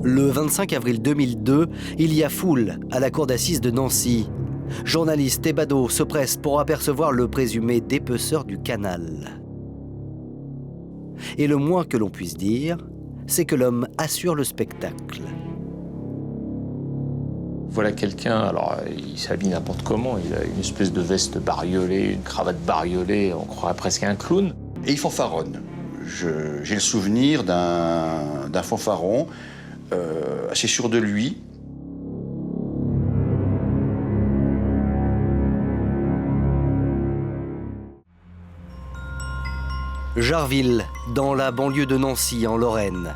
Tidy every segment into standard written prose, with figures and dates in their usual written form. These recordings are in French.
Le 25 avril 2002, il y a foule à la cour d'assises de Nancy. Journalistes et badauds se pressent pour apercevoir le présumé dépeceur du canal. Et le moins que l'on puisse dire, c'est que l'homme assure le spectacle. Voilà quelqu'un, alors il s'habille n'importe comment, il a une espèce de veste bariolée, une cravate bariolée, on croirait presque un clown. Et il fanfaronne. J'ai le souvenir d'un fanfaron assez sûr de lui. Jarville, dans la banlieue de Nancy, en Lorraine.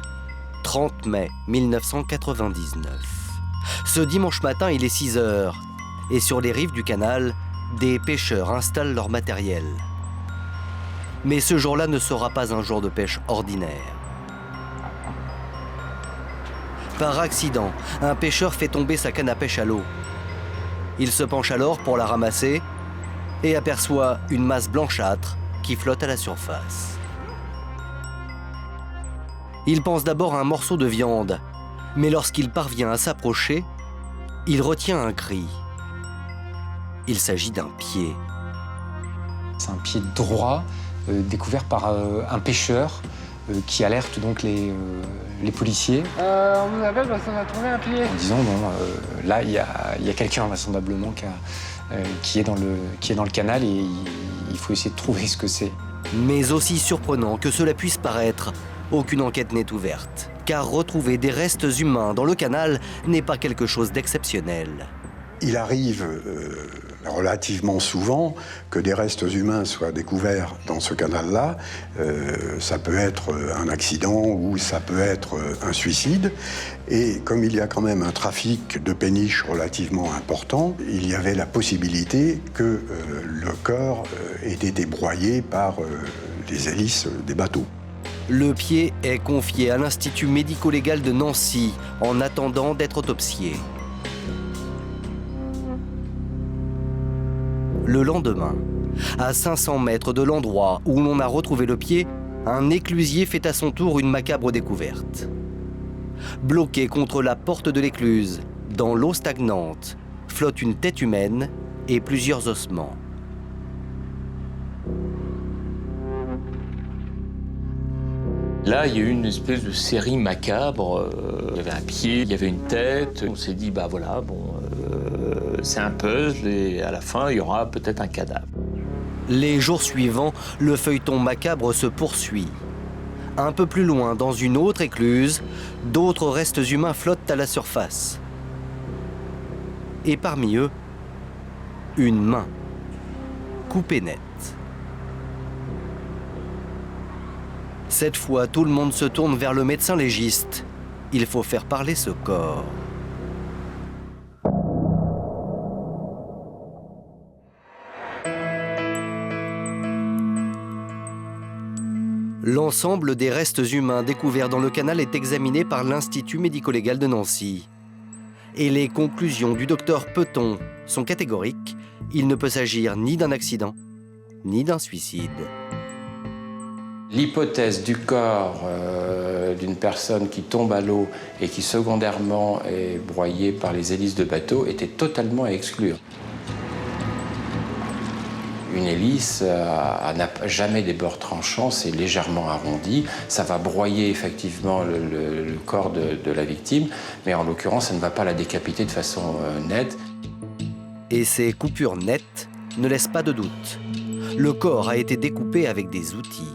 30 mai 1999. Ce dimanche matin, il est 6 heures. Et sur les rives du canal, des pêcheurs installent leur matériel. Mais ce jour-là ne sera pas un jour de pêche ordinaire. Par accident, un pêcheur fait tomber sa canne à pêche à l'eau. Il se penche alors pour la ramasser et aperçoit une masse blanchâtre qui flotte à la surface. Il pense d'abord à un morceau de viande, mais lorsqu'il parvient à s'approcher, il retient un cri. Il s'agit d'un pied. C'est un pied droit découvert par un pêcheur qui alerte donc les policiers. On vous appelle parce qu'on a trouvé un pied. En disant, bon, là, il y a quelqu'un vraisemblablement qui est dans le canal et il faut essayer de trouver ce que c'est. Mais aussi surprenant que cela puisse paraître, aucune enquête n'est ouverte. Car retrouver des restes humains dans le canal n'est pas quelque chose d'exceptionnel. Il arrive relativement souvent que des restes humains soient découverts dans ce canal-là. Ça peut être un accident ou ça peut être un suicide. Et comme il y a quand même un trafic de péniches relativement important, il y avait la possibilité que le corps ait été broyé par les hélices des bateaux. Le pied est confié à l'Institut médico-légal de Nancy en attendant d'être autopsié. Le lendemain, à 500 mètres de l'endroit où l'on a retrouvé le pied, un éclusier fait à son tour une macabre découverte. Bloqué contre la porte de l'écluse, dans l'eau stagnante, flotte une tête humaine et plusieurs ossements. Là, il y a eu une espèce de série macabre. Il y avait un pied, il y avait une tête. On s'est dit, bah voilà, bon, c'est un puzzle et à la fin, il y aura peut-être un cadavre. Les jours suivants, le feuilleton macabre se poursuit. Un peu plus loin, dans une autre écluse, d'autres restes humains flottent à la surface. Et parmi eux, une main, coupée net. Cette fois, tout le monde se tourne vers le médecin légiste. Il faut faire parler ce corps. L'ensemble des restes humains découverts dans le canal est examiné par l'Institut médico-légal de Nancy. Et les conclusions du docteur Peton sont catégoriques. Il ne peut s'agir ni d'un accident, ni d'un suicide. L'hypothèse du corps d'une personne qui tombe à l'eau et qui secondairement est broyée par les hélices de bateau était totalement à exclure. Une hélice n'a jamais des bords tranchants, c'est légèrement arrondi. Ça va broyer effectivement le corps de la victime, mais en l'occurrence, ça ne va pas la décapiter de façon nette. Et ces coupures nettes ne laissent pas de doute. Le corps a été découpé avec des outils.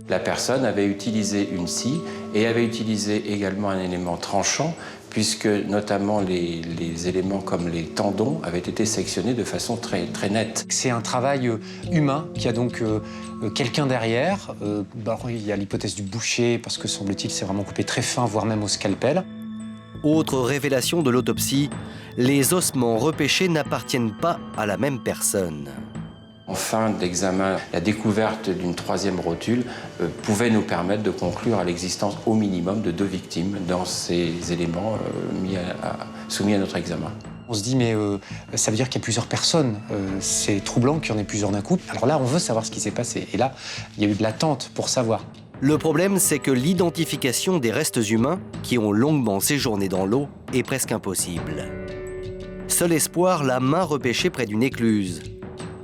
La personne avait utilisé une scie et avait utilisé également un élément tranchant, puisque notamment les éléments comme les tendons avaient été sectionnés de façon très, très nette. C'est un travail humain qui a donc quelqu'un derrière. Il y a l'hypothèse du boucher, parce que semble-t-il, c'est vraiment coupé très fin, voire même au scalpel. Autre révélation de l'autopsie, les ossements repêchés n'appartiennent pas à la même personne. En fin d'examen, la découverte d'une troisième rotule pouvait nous permettre de conclure à l'existence au minimum de 2 victimes dans ces éléments soumis à notre examen. On se dit, mais ça veut dire qu'il y a plusieurs personnes. C'est troublant qu'il y en ait plusieurs d'un coup. Alors là, on veut savoir ce qui s'est passé. Et là, il y a eu de l'attente pour savoir. Le problème, c'est que l'identification des restes humains qui ont longuement séjourné dans l'eau est presque impossible. Seul espoir, la main repêchée près d'une écluse.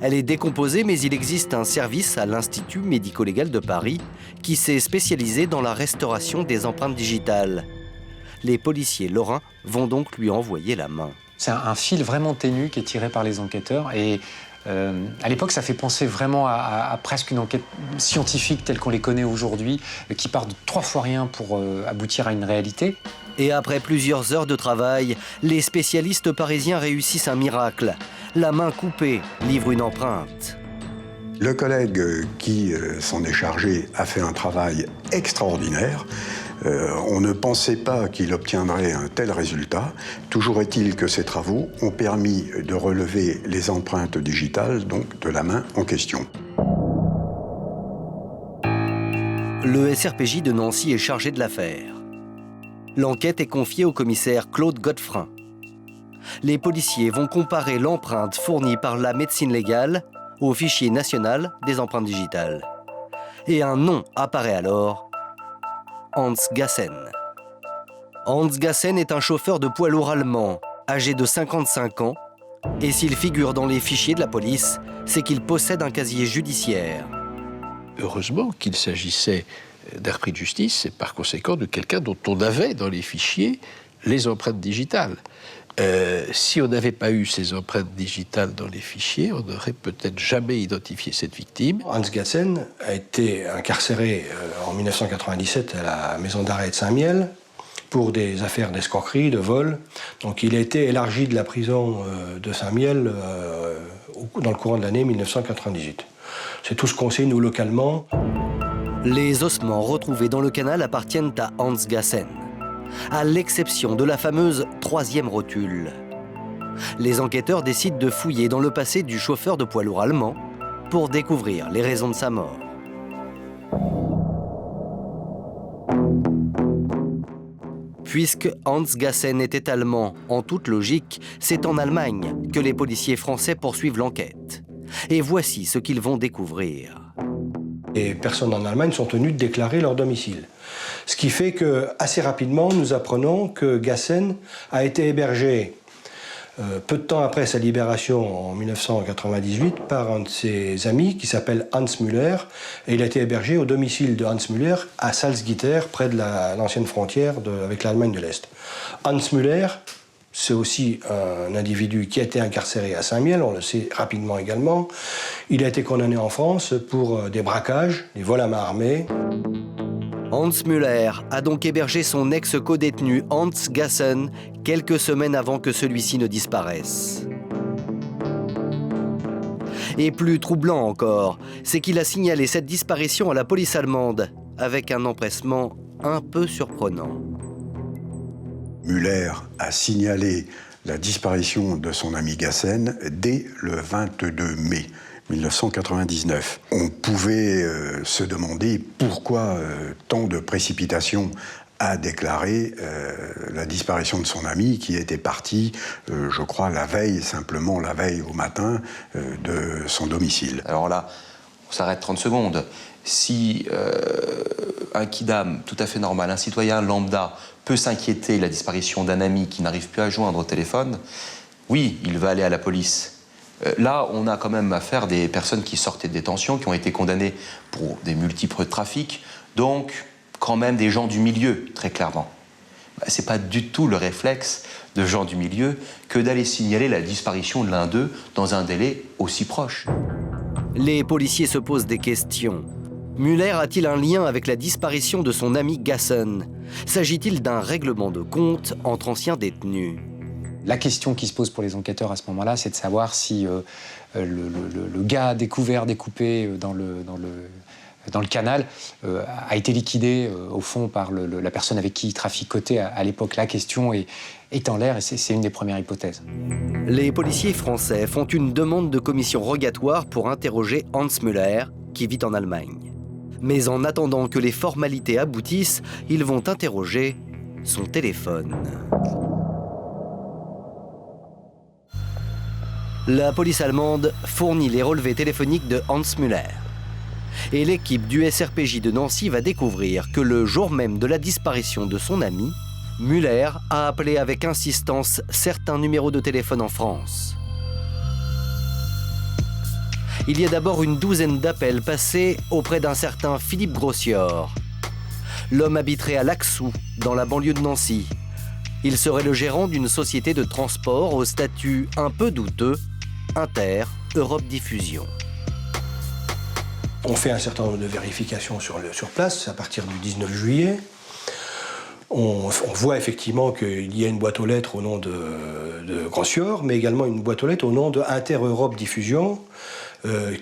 Elle est décomposée, mais il existe un service à l'Institut médico-légal de Paris qui s'est spécialisé dans la restauration des empreintes digitales. Les policiers lorrains vont donc lui envoyer la main. C'est un fil vraiment ténu qui est tiré par les enquêteurs et à l'époque, ça fait penser vraiment à presque une enquête scientifique telle qu'on les connaît aujourd'hui, qui part de 3 fois rien pour aboutir à une réalité. Et après plusieurs heures de travail, les spécialistes parisiens réussissent un miracle. La main coupée livre une empreinte. Le collègue qui s'en est chargé a fait un travail extraordinaire. On ne pensait pas qu'il obtiendrait un tel résultat. Toujours est-il que ces travaux ont permis de relever les empreintes digitales, donc de la main en question. Le SRPJ de Nancy est chargé de l'affaire. L'enquête est confiée au commissaire Claude Godefrin. Les policiers vont comparer l'empreinte fournie par la médecine légale au fichier national des empreintes digitales. Et un nom apparaît alors, Hans Gassen. Hans Gassen est un chauffeur de poids lourd allemand, âgé de 55 ans, et s'il figure dans les fichiers de la police, c'est qu'il possède un casier judiciaire. Heureusement qu'il s'agissait d'un repris de justice et par conséquent de quelqu'un dont on avait dans les fichiers les empreintes digitales. Si on n'avait pas eu ces empreintes digitales dans les fichiers, on n'aurait peut-être jamais identifié cette victime. Hans Gassen a été incarcéré en 1997 à la maison d'arrêt de Saint-Miel pour des affaires d'escroquerie, de vol. Donc il a été élargi de la prison de Saint-Miel dans le courant de l'année 1998. C'est tout ce qu'on sait, nous, localement. Les ossements retrouvés dans le canal appartiennent à Hans Gassen, à l'exception de la fameuse 3e rotule. Les enquêteurs décident de fouiller dans le passé du chauffeur de poids lourd allemand pour découvrir les raisons de sa mort. Puisque Hans Gassen était allemand, en toute logique, c'est en Allemagne que les policiers français poursuivent l'enquête. Et voici ce qu'ils vont découvrir. Les personnes en Allemagne sont tenues de déclarer leur domicile. Ce qui fait que, assez rapidement, nous apprenons que Gassen a été hébergé peu de temps après sa libération en 1998 par un de ses amis qui s'appelle Hans Müller. Et il a été hébergé au domicile de Hans Müller à Salzgitter, près de l'ancienne frontière avec l'Allemagne de l'Est. Hans Müller, c'est aussi un individu qui a été incarcéré à Saint-Miel, on le sait rapidement également. Il a été condamné en France pour des braquages, des vols à main armée. Hans Müller a donc hébergé son ex-codétenu Hans Gassen quelques semaines avant que celui-ci ne disparaisse. Et plus troublant encore, c'est qu'il a signalé cette disparition à la police allemande, avec un empressement un peu surprenant. Müller a signalé la disparition de son ami Gassen dès le 22 mai 1999. On pouvait se demander pourquoi tant de précipitation à déclarer la disparition de son ami qui était parti, je crois, simplement la veille au matin de son domicile. Alors là, on s'arrête 30 secondes. Si un kidam tout à fait normal, un citoyen lambda, peut s'inquiéter de la disparition d'un ami qui n'arrive plus à joindre au téléphone, oui, il va aller à la police. Là, on a quand même affaire à des personnes qui sortaient de détention, qui ont été condamnées pour des multiples trafics, donc quand même des gens du milieu, très clairement. C'est pas du tout le réflexe de gens du milieu que d'aller signaler la disparition de l'un d'eux dans un délai aussi proche. Les policiers se posent des questions. Müller a-t-il un lien avec la disparition de son ami Gassen? S'agit-il d'un règlement de compte entre anciens détenus? La question qui se pose pour les enquêteurs à ce moment-là, c'est de savoir si le gars découvert, découpé dans le canal a été liquidé au fond par la personne avec qui il traficotait à l'époque. La question est en l'air et c'est une des premières hypothèses. Les policiers français font une demande de commission rogatoire pour interroger Hans Müller, qui vit en Allemagne. Mais en attendant que les formalités aboutissent, ils vont interroger son téléphone. La police allemande fournit les relevés téléphoniques de Hans Müller. Et l'équipe du SRPJ de Nancy va découvrir que le jour même de la disparition de son ami, Muller a appelé avec insistance certains numéros de téléphone en France. Il y a d'abord une douzaine d'appels passés auprès d'un certain Philippe Grossior. L'homme habiterait à Laxou, dans la banlieue de Nancy. Il serait le gérant d'une société de transport au statut un peu douteux, Inter Europe Diffusion. On fait un certain nombre de vérifications sur place à partir du 19 juillet. On voit effectivement qu'il y a une boîte aux lettres au nom de Grossior, mais également une boîte aux lettres au nom de Inter Europe Diffusion,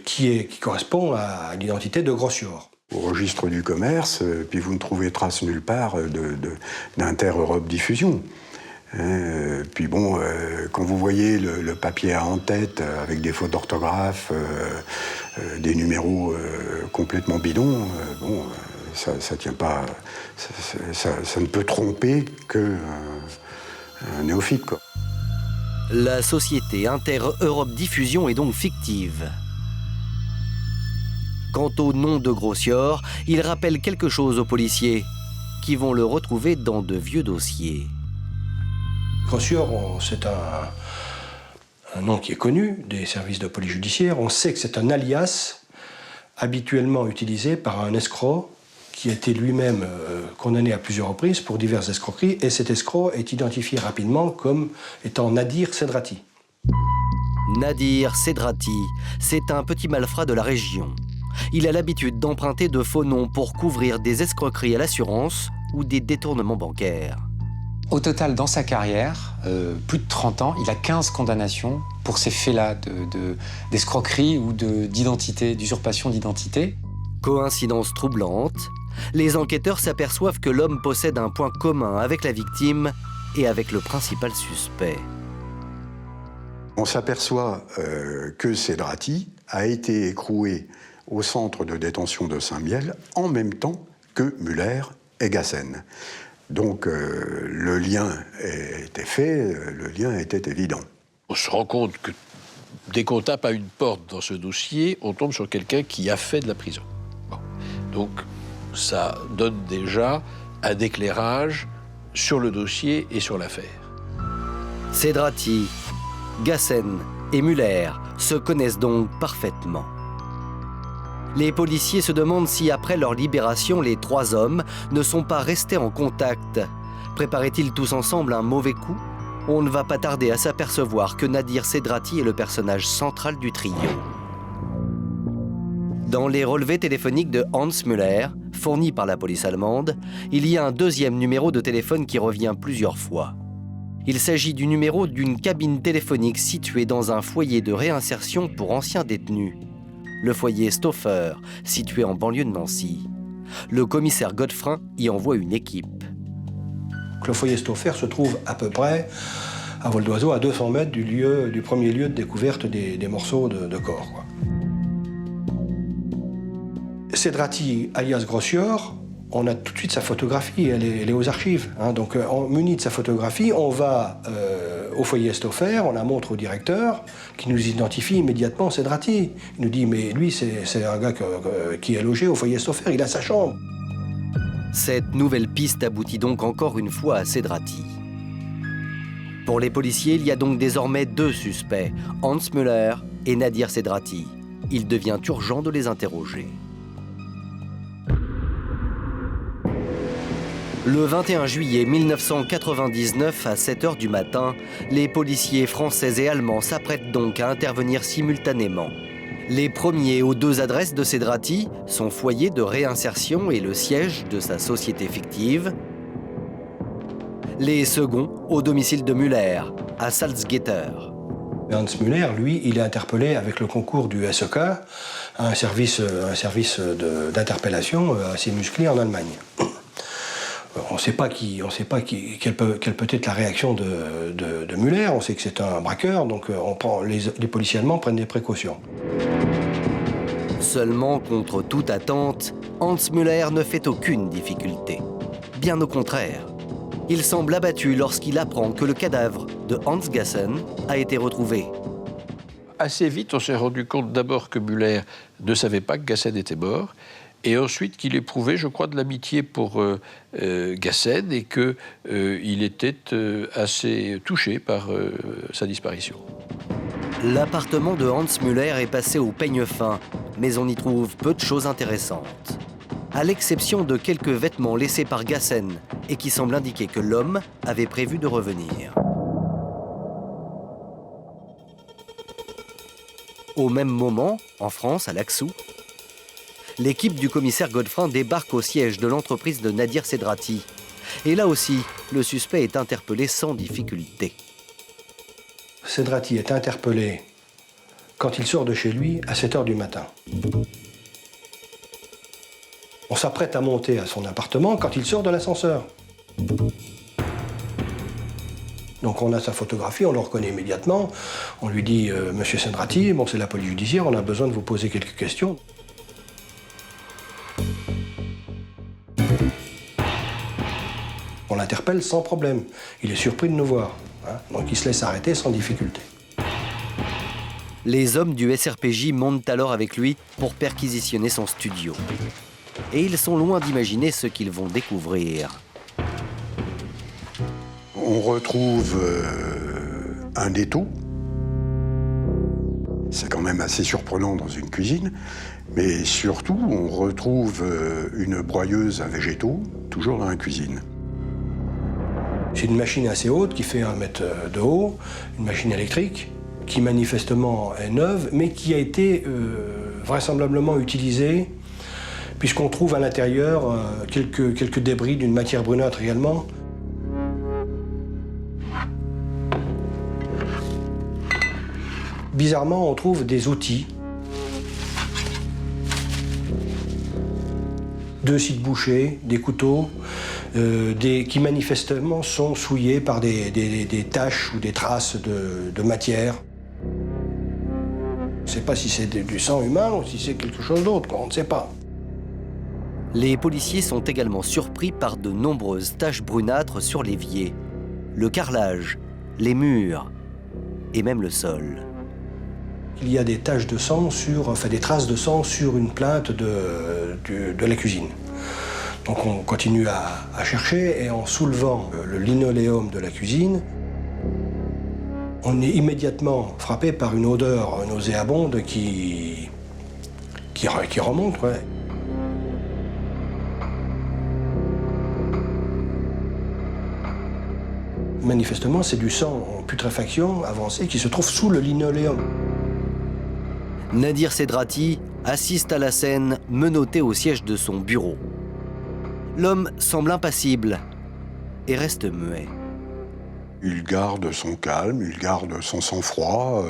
qui correspond à l'identité de Grossior. Au registre du commerce, puis vous ne trouvez trace nulle part d'Inter Europe Diffusion. Puis bon, quand vous voyez le papier A en tête, avec des fautes d'orthographe, des numéros complètement bidons, bon, ça tient pas, ça ne peut tromper qu'un néophyte, quoi. La société Inter Europe Diffusion est donc fictive. Quant au nom de Grossior, il rappelle quelque chose aux policiers, qui vont le retrouver dans de vieux dossiers. Grossior, c'est un nom qui est connu des services de police judiciaire. On sait que c'est un alias habituellement utilisé par un escroc qui a été lui-même condamné à plusieurs reprises pour diverses escroqueries, et cet escroc est identifié rapidement comme étant Nadir Sedrati. Nadir Sedrati, c'est un petit malfrat de la région. Il a l'habitude d'emprunter de faux noms pour couvrir des escroqueries à l'assurance ou des détournements bancaires. Au total, dans sa carrière, plus de 30 ans, il a 15 condamnations pour ces faits-là d'escroquerie ou d'identité, d'usurpation d'identité. Coïncidence troublante, les enquêteurs s'aperçoivent que l'homme possède un point commun avec la victime et avec le principal suspect. On s'aperçoit que Sedrati a été écroué au centre de détention de Saint-Mihiel en même temps que Muller et Gassen. Donc le lien était fait, le lien était évident. On se rend compte que dès qu'on tape à une porte dans ce dossier, on tombe sur quelqu'un qui a fait de la prison. Bon. Donc ça donne déjà un éclairage sur le dossier et sur l'affaire. Sedrati, Gassen et Muller se connaissent donc parfaitement. Les policiers se demandent si, après leur libération, les trois hommes ne sont pas restés en contact. Préparaient-ils tous ensemble un mauvais coup? On ne va pas tarder à s'apercevoir que Nadir Sedrati est le personnage central du trio. Dans les relevés téléphoniques de Hans Müller, fournis par la police allemande, il y a un deuxième numéro de téléphone qui revient plusieurs fois. Il s'agit du numéro d'une cabine téléphonique située dans un foyer de réinsertion pour anciens détenus. Le foyer Stauffer, situé en banlieue de Nancy. Le commissaire Godefrein y envoie une équipe. Le foyer Stauffer se trouve à peu près, à vol d'oiseau, à 200 mètres du premier lieu de découverte des morceaux de corps, quoi. Sedrati, alias Grossior, on a tout de suite sa photographie, elle est aux archives. Hein. Donc, muni de sa photographie, on va au foyer Stauffer, on la montre au directeur, qui nous identifie immédiatement Sedrati. Il nous dit, mais lui, c'est un gars qui est logé au foyer Stauffer, il a sa chambre. Cette nouvelle piste aboutit donc encore une fois à Sedrati. Pour les policiers, il y a donc désormais deux suspects, Hans Müller et Nadir Sedrati. Il devient urgent de les interroger. Le 21 juillet 1999, à 7 h du matin, les policiers français et allemands s'apprêtent donc à intervenir simultanément. Les premiers aux deux adresses de Sedrati, son foyer de réinsertion et le siège de sa société fictive. Les seconds au domicile de Müller, à Salzgitter. Hans Müller, lui, il est interpellé avec le concours du SEK, un service d'interpellation assez musclé en Allemagne. On ne sait pas quelle peut être la réaction de Müller. On sait que c'est un braqueur, donc les policiers allemands prennent des précautions. Seulement, contre toute attente, Hans Müller ne fait aucune difficulté. Bien au contraire. Il semble abattu lorsqu'il apprend que le cadavre de Hans Gassen a été retrouvé. Assez vite, on s'est rendu compte d'abord que Müller ne savait pas que Gassen était mort, et ensuite qu'il éprouvait, je crois, de l'amitié pour Gassen et qu'il était assez touché par sa disparition. L'appartement de Hans Müller est passé au peigne fin, mais on y trouve peu de choses intéressantes. À l'exception de quelques vêtements laissés par Gassen et qui semblent indiquer que l'homme avait prévu de revenir. Au même moment, en France, à Laxou, l'équipe du commissaire Godefrin débarque au siège de l'entreprise de Nadir Sedrati. Et là aussi, le suspect est interpellé sans difficulté. Sedrati est interpellé quand il sort de chez lui à 7 h du matin. On s'apprête à monter à son appartement quand il sort de l'ascenseur. Donc on a sa photographie, on le reconnaît immédiatement. On lui dit « Monsieur Sedrati, bon, c'est la police judiciaire, on a besoin de vous poser quelques questions. » On l'interpelle sans problème. Il est surpris de nous voir. Donc il se laisse arrêter sans difficulté. Les hommes du SRPJ montent alors avec lui pour perquisitionner son studio. Et ils sont loin d'imaginer ce qu'ils vont découvrir. On retrouve un étau. C'est quand même assez surprenant dans une cuisine. Mais surtout, on retrouve une broyeuse à végétaux, toujours dans la cuisine. C'est une machine assez haute qui fait 1 mètre de haut, une machine électrique qui manifestement est neuve, mais qui a été vraisemblablement utilisée puisqu'on trouve à l'intérieur quelques débris d'une matière brunâtre également. Bizarrement, on trouve des outils. 2 scies de boucher, des couteaux, qui manifestement sont souillés par des taches ou des traces de matière. On ne sait pas si c'est du sang humain ou si c'est quelque chose d'autre, on ne sait pas. Les policiers sont également surpris par de nombreuses taches brunâtres sur l'évier, le carrelage, les murs et même le sol. Il y a des taches de sang des traces de sang sur une plainte de la cuisine. Donc on continue à chercher et en soulevant le linoléum de la cuisine, on est immédiatement frappé par une odeur nauséabonde qui remonte. Ouais. Manifestement, c'est du sang en putréfaction avancée qui se trouve sous le linoléum. Nadir Sedrati assiste à la scène menotté au siège de son bureau. L'homme semble impassible et reste muet. Il garde son calme, il garde son sang-froid.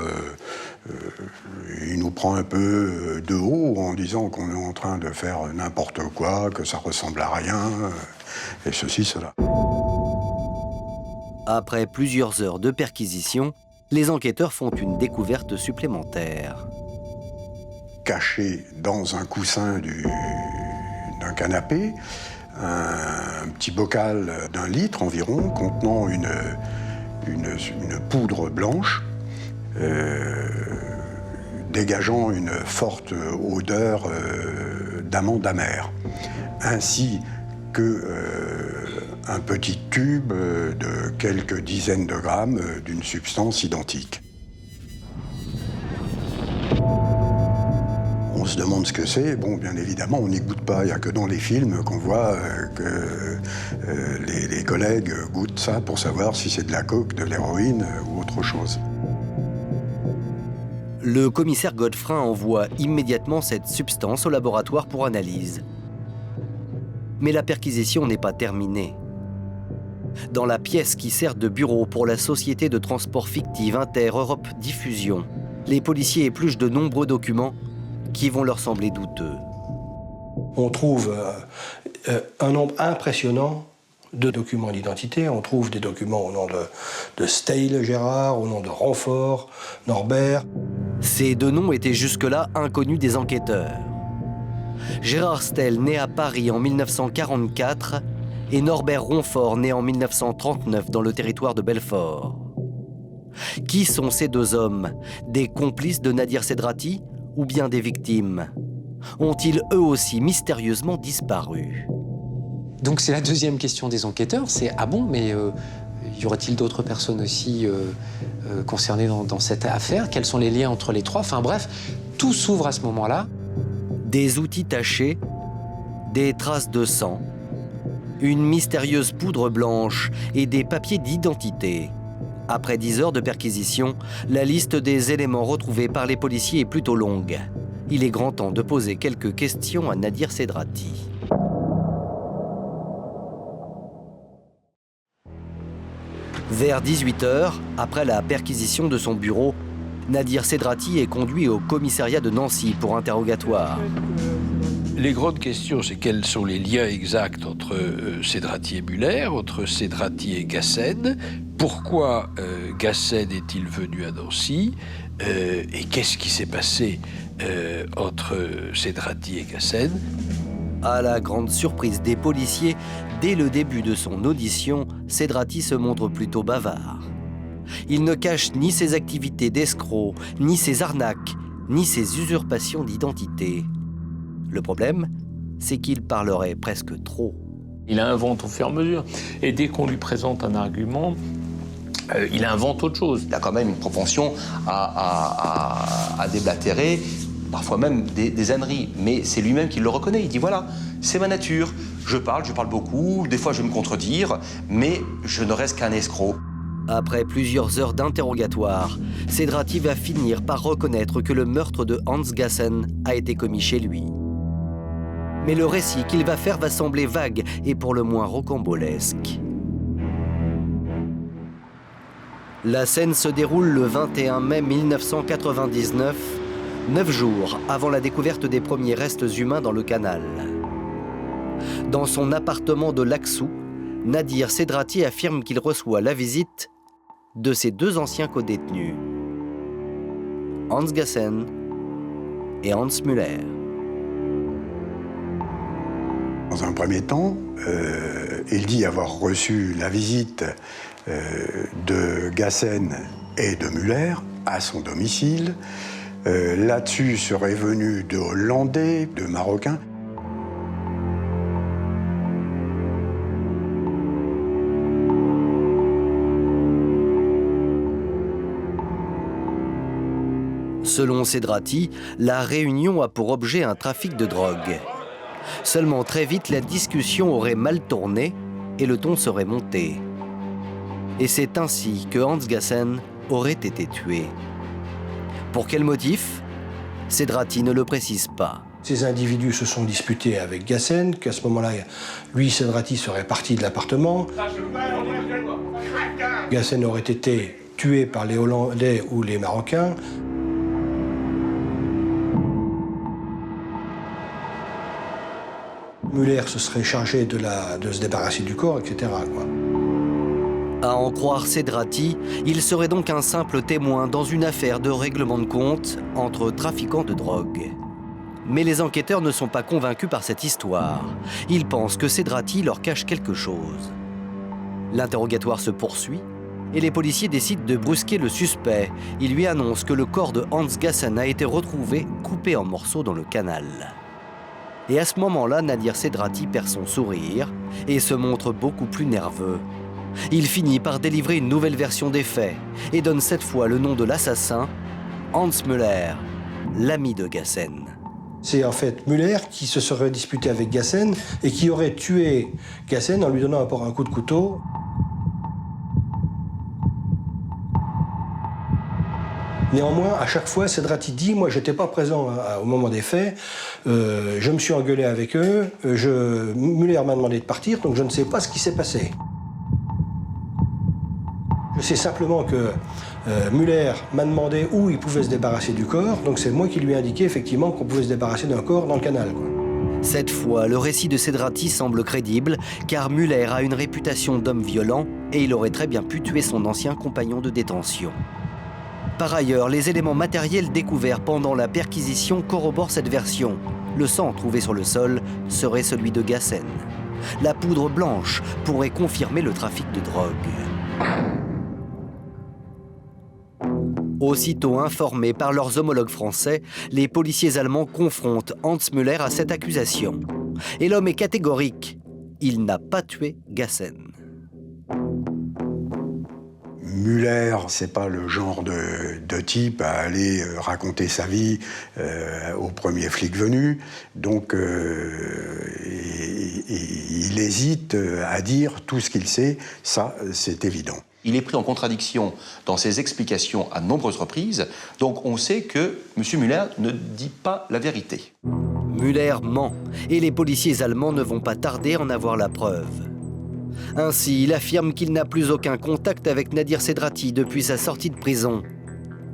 Il nous prend un peu de haut en disant qu'on est en train de faire n'importe quoi, que ça ressemble à rien, et ceci, cela. Après plusieurs heures de perquisition, les enquêteurs font une découverte supplémentaire. Caché dans un coussin d'un canapé, un petit bocal d'1 litre environ, contenant une poudre blanche, dégageant une forte odeur d'amande amère, ainsi qu'un petit tube de quelques dizaines de grammes d'une substance identique. On se demande ce que c'est. Bon, bien évidemment, on n'y goûte pas. Il n'y a que dans les films qu'on voit que les collègues goûtent ça pour savoir si c'est de la coke, de l'héroïne ou autre chose. Le commissaire Godefrin envoie immédiatement cette substance au laboratoire pour analyse. Mais la perquisition n'est pas terminée. Dans la pièce qui sert de bureau pour la société de transport fictive Inter-Europe Diffusion, les policiers épluchent de nombreux documents qui vont leur sembler douteux. On trouve un nombre impressionnant de documents d'identité. On trouve des documents au nom de Steil Gérard, au nom de Ronfort, Norbert. Ces 2 noms étaient jusque-là inconnus des enquêteurs. Gérard Steil, né à Paris en 1944, et Norbert Ronfort, né en 1939 dans le territoire de Belfort. Qui sont ces deux hommes? Des complices de Nadir Sedrati ou bien des victimes? Ont-ils eux aussi mystérieusement disparu? Donc c'est la deuxième question des enquêteurs, c'est « Ah bon, mais y aurait-il d'autres personnes aussi concernées dans cette affaire? Quels sont les liens entre les trois ?» Enfin bref, tout s'ouvre à ce moment-là. Des outils tachés, des traces de sang, une mystérieuse poudre blanche et des papiers d'identité. Après 10 heures de perquisition, la liste des éléments retrouvés par les policiers est plutôt longue. Il est grand temps de poser quelques questions à Nadir Sedrati. Vers 18 h, après la perquisition de son bureau, Nadir Sedrati est conduit au commissariat de Nancy pour interrogatoire. Les grandes questions, c'est quels sont les liens exacts entre Sedrati et Muller, entre Sedrati et Gassen, pourquoi Gassen est-il venu à Nancy, et qu'est-ce qui s'est passé entre Sedrati et Gassen. À la grande surprise des policiers, dès le début de son audition, Sedrati se montre plutôt bavard. Il ne cache ni ses activités d'escroc, ni ses arnaques, ni ses usurpations d'identité. Le problème, c'est qu'il parlerait presque trop. Il invente au fur et à mesure. Et dès qu'on lui présente un argument, il invente autre chose. Il a quand même une propension à déblatérer, parfois même des âneries. Mais c'est lui-même qui le reconnaît. Il dit voilà, c'est ma nature. Je parle beaucoup, des fois je vais me contredire, mais je ne reste qu'un escroc. Après plusieurs heures d'interrogatoire, Sedrati va finir par reconnaître que le meurtre de Hans Gassen a été commis chez lui. Mais le récit qu'il va faire va sembler vague et pour le moins rocambolesque. La scène se déroule le 21 mai 1999, 9 jours avant la découverte des premiers restes humains dans le canal. Dans son appartement de Laxou, Nadir Sedrati affirme qu'il reçoit la visite de ses deux anciens codétenus, Hans Gassen et Hans Muller. Dans un premier temps, il dit avoir reçu la visite de Gassen et de Muller à son domicile. Là-dessus seraient venus de Hollandais, de Marocains. Selon Sedrati, la réunion a pour objet un trafic de drogue. Seulement très vite, la discussion aurait mal tourné et le ton serait monté. Et c'est ainsi que Hans Gassen aurait été tué. Pour quel motif? Sedrati ne le précise pas. Ces individus se sont disputés avec Gassen, qu'à ce moment-là, lui, Sedrati, serait parti de l'appartement. Gassen aurait été tué par les Hollandais ou les Marocains. Muller se serait chargé de se débarrasser du corps, etc. À en croire Sedrati, il serait donc un simple témoin dans une affaire de règlement de compte entre trafiquants de drogue. Mais les enquêteurs ne sont pas convaincus par cette histoire. Ils pensent que Sedrati leur cache quelque chose. L'interrogatoire se poursuit et les policiers décident de brusquer le suspect. Ils lui annoncent que le corps de Hans Gassen a été retrouvé coupé en morceaux dans le canal. Et à ce moment-là, Nadir Sedrati perd son sourire et se montre beaucoup plus nerveux. Il finit par délivrer une nouvelle version des faits et donne cette fois le nom de l'assassin, Hans Muller, l'ami de Gassen. C'est en fait Muller qui se serait disputé avec Gassen et qui aurait tué Gassen en lui donnant un coup de couteau. Néanmoins, à chaque fois, Sedrati dit « Moi, je n'étais pas présent au moment des faits, je me suis engueulé avec eux, Muller m'a demandé de partir, donc je ne sais pas ce qui s'est passé. Je sais simplement que Muller m'a demandé où il pouvait se débarrasser du corps, donc c'est moi qui lui ai indiqué effectivement qu'on pouvait se débarrasser d'un corps dans le canal. Cette fois, le récit de Sedrati semble crédible, car Muller a une réputation d'homme violent et il aurait très bien pu tuer son ancien compagnon de détention. Par ailleurs, les éléments matériels découverts pendant la perquisition corroborent cette version. Le sang trouvé sur le sol serait celui de Gassen. La poudre blanche pourrait confirmer le trafic de drogue. Aussitôt informés par leurs homologues français, les policiers allemands confrontent Hans Müller à cette accusation. Et l'homme est catégorique. Il n'a pas tué Gassen. Müller, c'est pas le genre de type à aller raconter sa vie au premier flic venu. Donc, il hésite à dire tout ce qu'il sait. Ça, c'est évident. Il est pris en contradiction dans ses explications à nombreuses reprises. Donc, on sait que M. Müller ne dit pas la vérité. Müller ment, et les policiers allemands ne vont pas tarder à en avoir la preuve. Ainsi, il affirme qu'il n'a plus aucun contact avec Nadir Sedrati depuis sa sortie de prison.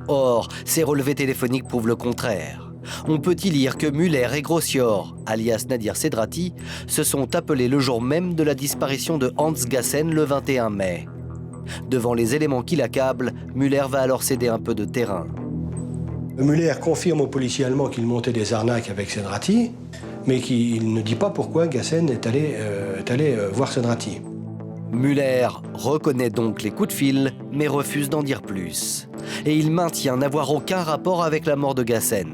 Or, ses relevés téléphoniques prouvent le contraire. On peut y lire que Müller et Grossior, alias Nadir Sedrati, se sont appelés le jour même de la disparition de Hans Gassen le 21 mai. Devant les éléments qui l'accablent, Müller va alors céder un peu de terrain. Müller confirme aux policiers allemands qu'il montait des arnaques avec Sedrati, mais qu'il ne dit pas pourquoi Gassen est allé voir Sedrati. Müller reconnaît donc les coups de fil, mais refuse d'en dire plus. Et il maintient n'avoir aucun rapport avec la mort de Gassen.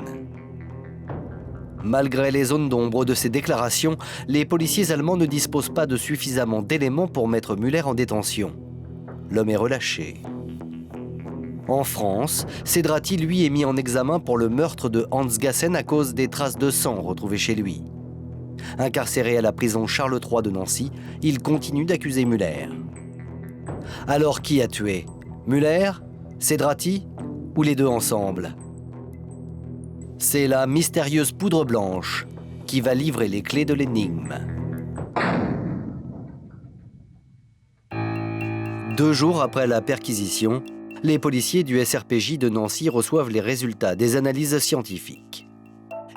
Malgré les zones d'ombre de ces déclarations, les policiers allemands ne disposent pas de suffisamment d'éléments pour mettre Müller en détention. L'homme est relâché. En France, Sedrati, lui, est mis en examen pour le meurtre de Hans Gassen à cause des traces de sang retrouvées chez lui. Incarcéré à la prison Charles III de Nancy, il continue d'accuser Müller. Alors qui a tué? Müller, Sedrati ou les deux ensemble? C'est la mystérieuse poudre blanche qui va livrer les clés de l'énigme. 2 jours après la perquisition, les policiers du SRPJ de Nancy reçoivent les résultats des analyses scientifiques.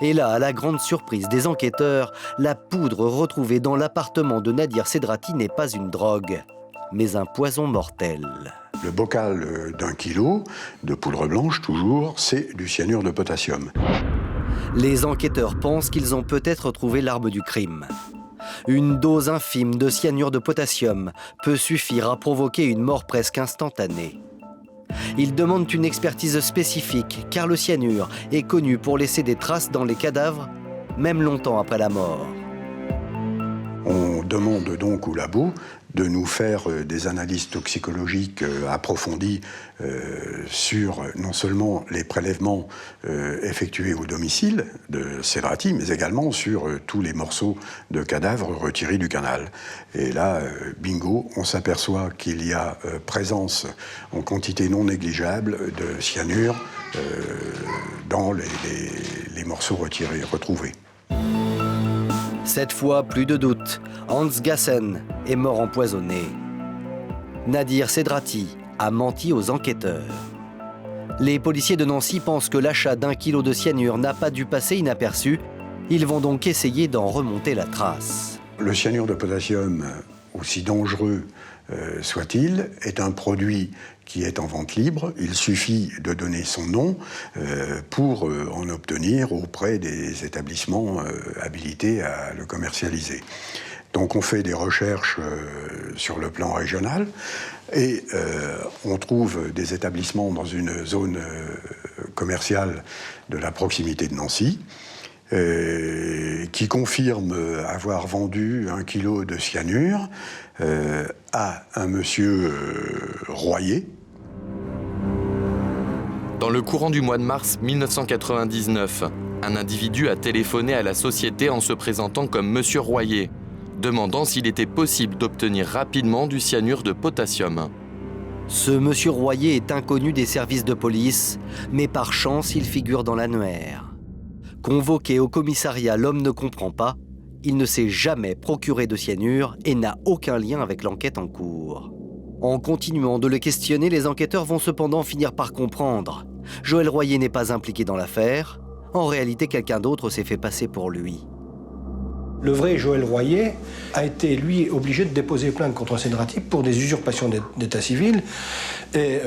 Et là, à la grande surprise des enquêteurs, la poudre retrouvée dans l'appartement de Nadir Sedrati n'est pas une drogue, mais un poison mortel. Le bocal d'1 kilo de poudre blanche, toujours, c'est du cyanure de potassium. Les enquêteurs pensent qu'ils ont peut-être trouvé l'arme du crime. Une dose infime de cyanure de potassium peut suffire à provoquer une mort presque instantanée. Ils demandent une expertise spécifique, car le cyanure est connu pour laisser des traces dans les cadavres, même longtemps après la mort. On demande donc au labo de nous faire des analyses toxicologiques approfondies sur non seulement les prélèvements effectués au domicile de Sedrati, mais également sur tous les morceaux de cadavres retirés du canal. Et là, bingo, on s'aperçoit qu'il y a présence en quantité non négligeable de cyanure dans les morceaux retrouvés. Cette fois, plus de doute, Hans Gassen est mort empoisonné. Nadir Sedrati a menti aux enquêteurs. Les policiers de Nancy pensent que l'achat d'1 kilo de cyanure n'a pas dû passer inaperçu. Ils vont donc essayer d'en remonter la trace. Le cyanure de potassium, aussi dangereux soit-il, est un produit qui est en vente libre. Il suffit de donner son nom pour en obtenir auprès des établissements habilités à le commercialiser. Donc on fait des recherches sur le plan régional et on trouve des établissements dans une zone commerciale de la proximité de Nancy qui confirment avoir vendu 1 kilo de cyanure à un monsieur Royer. Dans le courant du mois de mars 1999, un individu a téléphoné à la société en se présentant comme Monsieur Royer, demandant s'il était possible d'obtenir rapidement du cyanure de potassium. Ce Monsieur Royer est inconnu des services de police, mais par chance, il figure dans l'annuaire. Convoqué au commissariat, l'homme ne comprend pas. Il ne s'est jamais procuré de cyanure et n'a aucun lien avec l'enquête en cours. En continuant de le questionner, les enquêteurs vont cependant finir par comprendre. Joël Royer n'est pas impliqué dans l'affaire. En réalité, quelqu'un d'autre s'est fait passer pour lui. Le vrai Joël Royer a été, lui, obligé de déposer plainte contre Sedrati pour des usurpations d'état civil. Et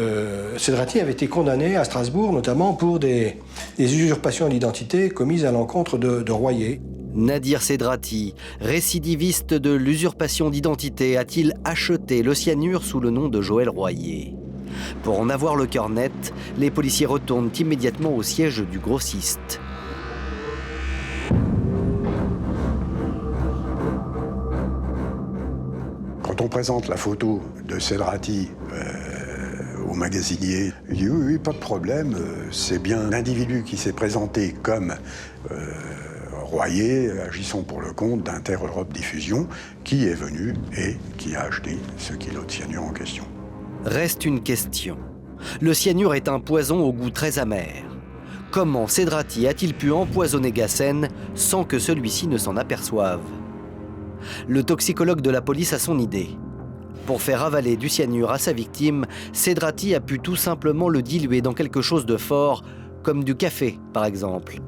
Sedrati avait été condamné à Strasbourg, notamment pour des usurpations d'identité commises à l'encontre de Royer. Nadir Sedrati, récidiviste de l'usurpation d'identité, a-t-il acheté le cyanure sous le nom de Joël Royer? Pour en avoir le cœur net, les policiers retournent immédiatement au siège du grossiste. Quand on présente la photo de Cedrati au magasinier, il dit oui, pas de problème, c'est bien l'individu qui s'est présenté comme Royer, agissant pour le compte d'Inter Europe Diffusion, qui est venu et qui a acheté ce kilo de cyanure en question. Reste une question. Le cyanure est un poison au goût très amer. Comment Cedrati a-t-il pu empoisonner Gassen sans que celui-ci ne s'en aperçoive? Le toxicologue de la police a son idée. Pour faire avaler du cyanure à sa victime, Cedrati a pu tout simplement le diluer dans quelque chose de fort, comme du café par exemple.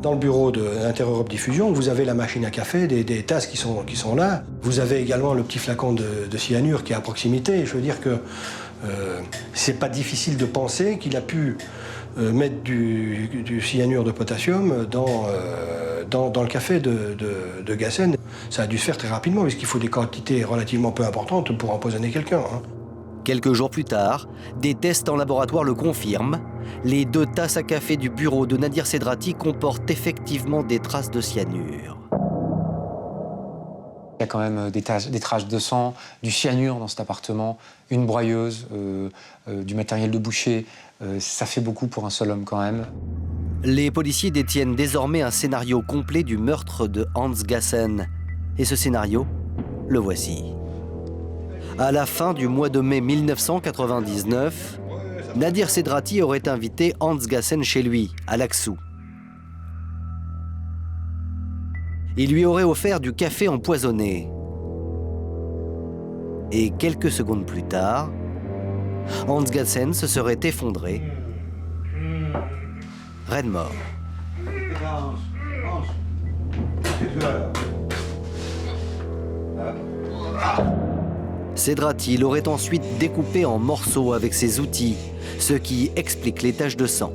Dans le bureau de l'Inter Europe Diffusion, vous avez la machine à café, des tasses qui sont là. Vous avez également le petit flacon de cyanure qui est à proximité. Je veux dire que c'est pas difficile de penser qu'il a pu mettre du cyanure de potassium dans le café de Gassen. Ça a dû se faire très rapidement, puisqu'il faut des quantités relativement peu importantes pour empoisonner quelqu'un. Quelques jours plus tard, des tests en laboratoire le confirment. Les 2 tasses à café du bureau de Nadir Cedrati comportent effectivement des traces de cyanure. Il y a quand même des traces de sang, du cyanure dans cet appartement, une broyeuse, du matériel de boucher. Ça fait beaucoup pour un seul homme quand même. Les policiers détiennent désormais un scénario complet du meurtre de Hans Gassen. Et ce scénario, le voici. À la fin du mois de mai 1999, Nadir Cedrati aurait invité Hans Gassen chez lui, à Laxou. Il lui aurait offert du café empoisonné. Et quelques secondes plus tard, Hans Gassen se serait effondré, raide mort. Cedrati l'aurait ensuite découpé en morceaux avec ses outils, ce qui explique les taches de sang.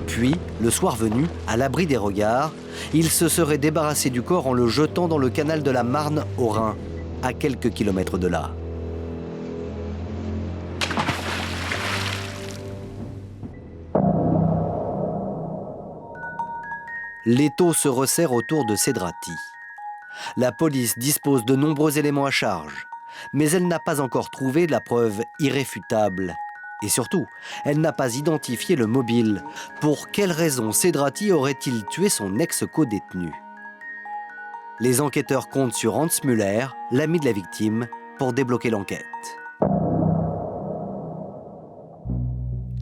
Puis, le soir venu, à l'abri des regards, il se serait débarrassé du corps en le jetant dans le canal de la Marne au Rhin, à quelques kilomètres de là. L'étau se resserre autour de Cedrati. La police dispose de nombreux éléments à charge, mais elle n'a pas encore trouvé la preuve irréfutable. Et surtout, elle n'a pas identifié le mobile. Pour quelle raison Cedrati aurait-il tué son ex-codétenu? Les enquêteurs comptent sur Hans Müller, l'ami de la victime, pour débloquer l'enquête.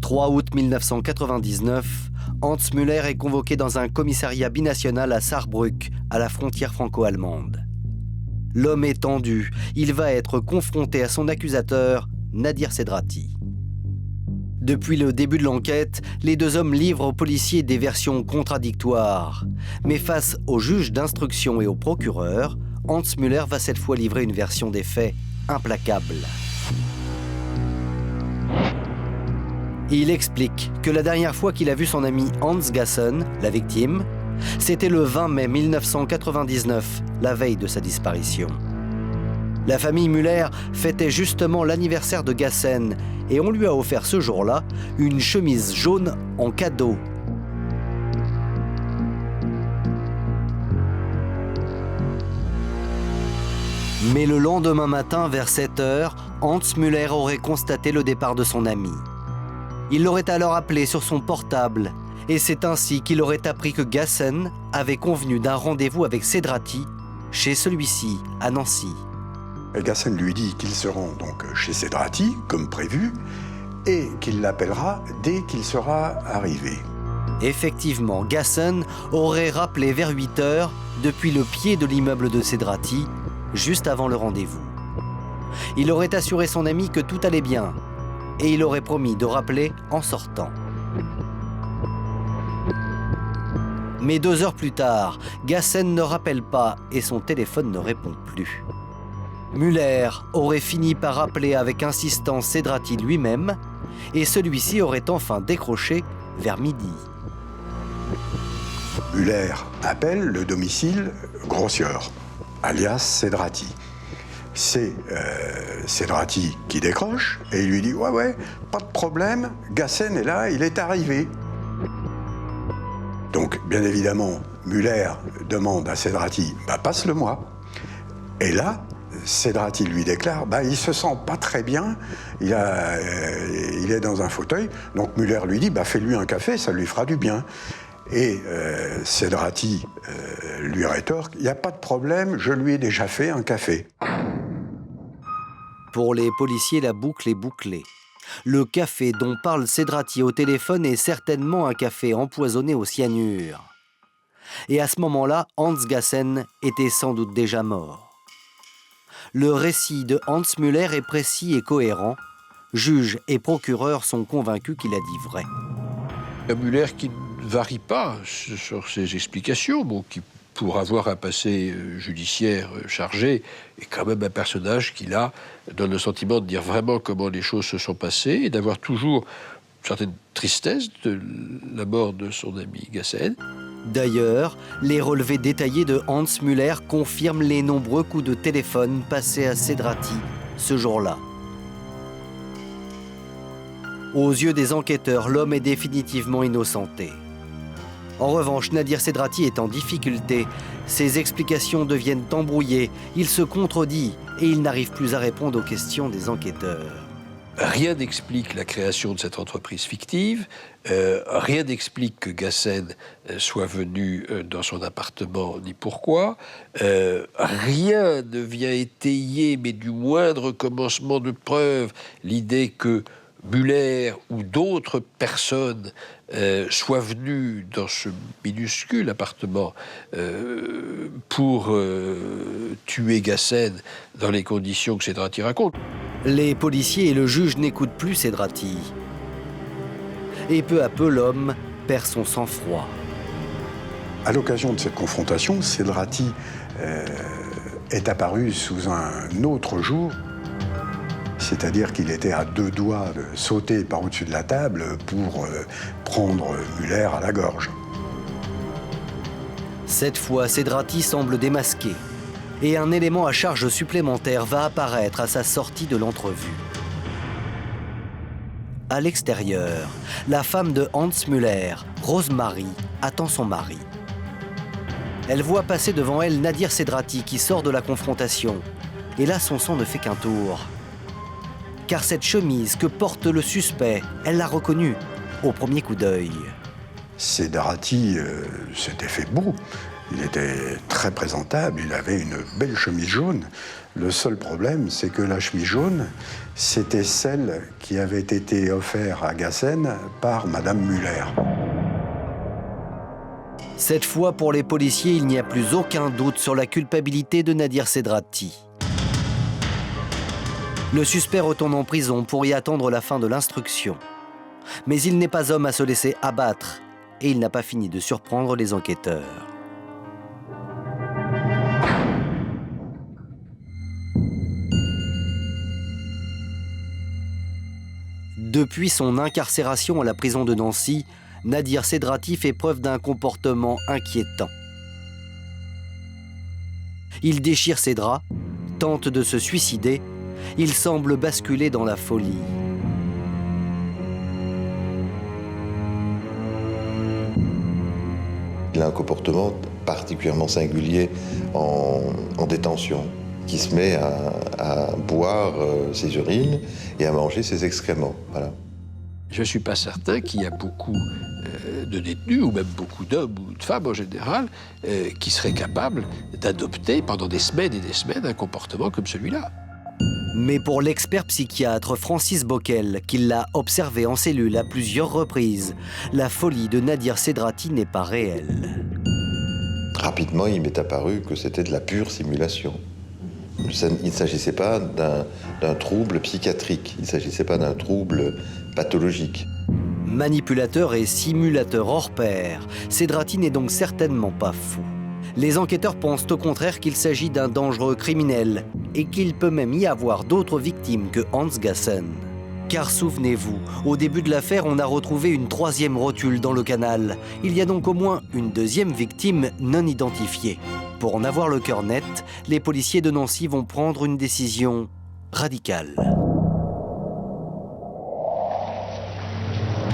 3 août 1999, Hans Müller est convoqué dans un commissariat binational à Saarbrück, à la frontière franco-allemande. L'homme est tendu, il va être confronté à son accusateur, Nadir Cedrati. Depuis le début de l'enquête, les 2 hommes livrent aux policiers des versions contradictoires. Mais face au juge d'instruction et au procureur, Hans Müller va cette fois livrer une version des faits implacable. Il explique que la dernière fois qu'il a vu son ami Hans Gassen, la victime, c'était le 20 mai 1999, la veille de sa disparition. La famille Müller fêtait justement l'anniversaire de Gassen et on lui a offert ce jour-là une chemise jaune en cadeau. Mais le lendemain matin, vers 7 h, Hans Müller aurait constaté le départ de son ami. Il l'aurait alors appelé sur son portable et c'est ainsi qu'il aurait appris que Gassen avait convenu d'un rendez-vous avec Cedrati chez celui-ci à Nancy. Et Gassen lui dit qu'il se rend donc chez Cedrati, comme prévu, et qu'il l'appellera dès qu'il sera arrivé. Effectivement, Gassen aurait rappelé vers 8 h depuis le pied de l'immeuble de Cedrati, juste avant le rendez-vous. Il aurait assuré son ami que tout allait bien, et il aurait promis de rappeler en sortant. Mais 2 heures plus tard, Gassen ne rappelle pas et son téléphone ne répond plus. Müller aurait fini par appeler avec insistance Cedrati lui-même et celui-ci aurait enfin décroché vers midi. Müller appelle le domicile Grossier, alias Cedrati. c'est Cedrati qui décroche et il lui dit « Ouais, pas de problème, Gassen est là, il est arrivé ». Donc, bien évidemment, Muller demande à Cedrati « Passe-le-moi ». Et là, Cedrati lui déclare « Il se sent pas très bien, il est dans un fauteuil ». Donc Muller lui dit « Fais-lui un café, ça lui fera du bien ». Et Cedrati lui rétorque « Il n'y a pas de problème, je lui ai déjà fait un café ». Pour les policiers, la boucle est bouclée. Le café dont parle Cedrati au téléphone est certainement un café empoisonné au cyanure. Et à ce moment-là, Hans Gassen était sans doute déjà mort. Le récit de Hans Müller est précis et cohérent. Juge et procureur sont convaincus qu'il a dit vrai. Müller qui ne varie pas sur ses explications, qui pour avoir un passé judiciaire chargé est quand même un personnage qui là donne le sentiment de dire vraiment comment les choses se sont passées et d'avoir toujours une certaine tristesse de la mort de son ami Gassen. D'ailleurs, les relevés détaillés de Hans Müller confirment les nombreux coups de téléphone passés à Cedrati ce jour-là. Aux yeux des enquêteurs, l'homme est définitivement innocenté. En revanche, Nadir Cedrati est en difficulté. Ses explications deviennent embrouillées, il se contredit et il n'arrive plus à répondre aux questions des enquêteurs. Rien n'explique la création de cette entreprise fictive, rien n'explique que Gassen soit venu dans son appartement, ni pourquoi. Rien ne vient étayer, mais du moindre commencement de preuve, l'idée que Müller ou d'autres personnes soient venus dans ce minuscule appartement pour tuer Gassen dans les conditions que Cedrati raconte. Les policiers et le juge n'écoutent plus Cedrati. Et peu à peu, l'homme perd son sang-froid. À l'occasion de cette confrontation, Cedrati est apparu sous un autre jour, c'est-à-dire qu'il était à deux doigts de sauter par au-dessus de la table pour prendre Müller à la gorge. Cette fois, Cedrati semble démasqué. Et un élément à charge supplémentaire va apparaître à sa sortie de l'entrevue. À l'extérieur, la femme de Hans Müller, Rosemarie, attend son mari. Elle voit passer devant elle Nadir Cedrati qui sort de la confrontation. Et là, son sang ne fait qu'un tour. Car cette chemise que porte le suspect, elle l'a reconnue au premier coup d'œil. Cedrati s'était fait beau. Il était très présentable, il avait une belle chemise jaune. Le seul problème, c'est que la chemise jaune, c'était celle qui avait été offerte à Gassen par Madame Müller. Cette fois, pour les policiers, il n'y a plus aucun doute sur la culpabilité de Nadir Cedrati. Le suspect retourne en prison pour y attendre la fin de l'instruction. Mais il n'est pas homme à se laisser abattre et il n'a pas fini de surprendre les enquêteurs. Depuis son incarcération à la prison de Nancy, Nadir Cedrati fait preuve d'un comportement inquiétant. Il déchire ses draps, tente de se suicider, il semble basculer dans la folie. Il a un comportement particulièrement singulier en détention, qui se met à boire ses urines et à manger ses excréments. Voilà. Je ne suis pas certain qu'il y a beaucoup de détenus, ou même beaucoup d'hommes ou de femmes en général, qui seraient capables d'adopter pendant des semaines et des semaines un comportement comme celui-là. Mais pour l'expert psychiatre Francis Bockel, qui l'a observé en cellule à plusieurs reprises, la folie de Nadir Cedrati n'est pas réelle. Rapidement, il m'est apparu que c'était de la pure simulation. Il ne s'agissait pas d'un trouble psychiatrique, il ne s'agissait pas d'un trouble pathologique. Manipulateur et simulateur hors pair, Cedrati n'est donc certainement pas fou. Les enquêteurs pensent au contraire qu'il s'agit d'un dangereux criminel et qu'il peut même y avoir d'autres victimes que Hans Gassen. Car souvenez-vous, au début de l'affaire, on a retrouvé une troisième rotule dans le canal. Il y a donc au moins une deuxième victime non identifiée. Pour en avoir le cœur net, les policiers de Nancy vont prendre une décision radicale.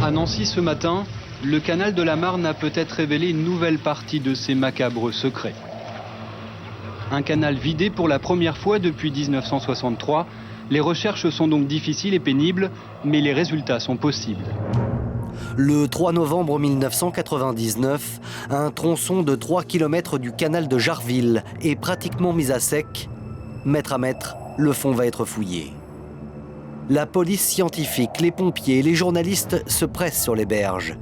À Nancy ce matin, le canal de la Marne a peut-être révélé une nouvelle partie de ses macabres secrets. Un canal vidé pour la première fois depuis 1963. Les recherches sont donc difficiles et pénibles, mais les résultats sont possibles. Le 3 novembre 1999, un tronçon de 3 km du canal de Jarville est pratiquement mis à sec. Mètre à mètre, le fond va être fouillé. La police scientifique, les pompiers et les journalistes se pressent sur les berges.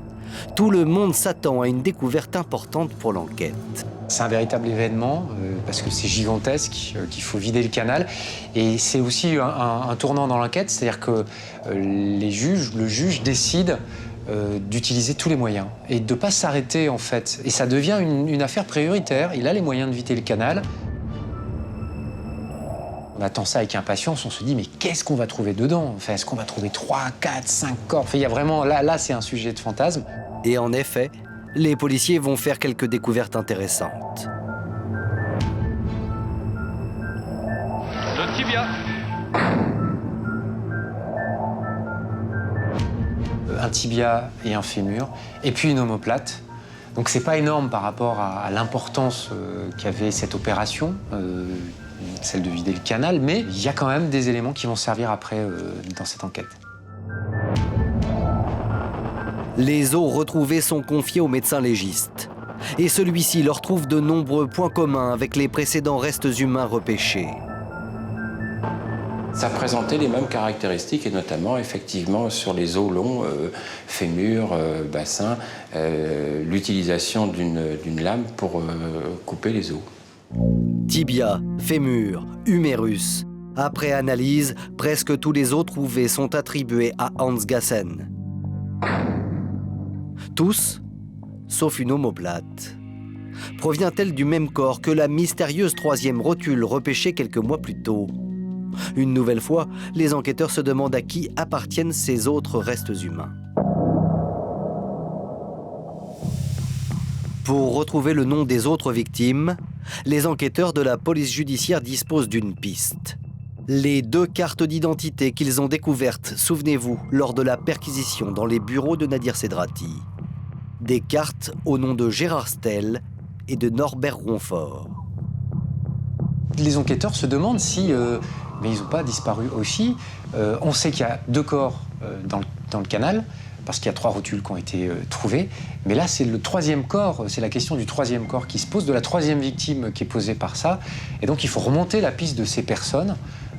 Tout le monde s'attend à une découverte importante pour l'enquête. C'est un véritable événement parce que c'est gigantesque, qu'il faut vider le canal. Et c'est aussi un tournant dans l'enquête, c'est-à-dire que le juge décide d'utiliser tous les moyens et de ne pas s'arrêter en fait. Et ça devient une affaire prioritaire. Il a les moyens de vider le canal. On attend ça avec impatience, on se dit mais qu'est-ce qu'on va trouver dedans? Enfin, est-ce qu'on va trouver 3, 4, 5 corps? Enfin, il y a vraiment, là c'est un sujet de fantasme. Et en effet, les policiers vont faire quelques découvertes intéressantes. Le tibia. Un tibia et un fémur, et puis une omoplate. Donc c'est pas énorme par rapport à l'importance qu'avait cette opération, celle de vider le canal, mais il y a quand même des éléments qui vont servir après dans cette enquête. Les os retrouvés sont confiés au médecin légiste. Et celui-ci leur trouve de nombreux points communs avec les précédents restes humains repêchés. Ça présentait les mêmes caractéristiques, et notamment, effectivement, sur les os longs, fémur, bassin, l'utilisation d'une lame pour couper les os. Tibia, fémur, humérus. Après analyse, presque tous les os trouvés sont attribués à Hans Gassen. Tous, sauf une omoplate. Provient-elle du même corps que la mystérieuse troisième rotule repêchée quelques mois plus tôt? Une nouvelle fois, les enquêteurs se demandent à qui appartiennent ces autres restes humains. Pour retrouver le nom des autres victimes, les enquêteurs de la police judiciaire disposent d'une piste. Les 2 cartes d'identité qu'ils ont découvertes, souvenez-vous, lors de la perquisition dans les bureaux de Nadir Sedrati. Des cartes au nom de Gérard Stell et de Norbert Ronfort. Les enquêteurs se demandent si, mais ils n'ont pas disparu aussi. On sait qu'il y a 2 corps dans le canal, parce qu'il y a 3 rotules qui ont été trouvées. Mais là, c'est le 3e corps, c'est la question du 3e corps qui se pose, de la 3e victime qui est posée par ça. Et donc, il faut remonter la piste de ces personnes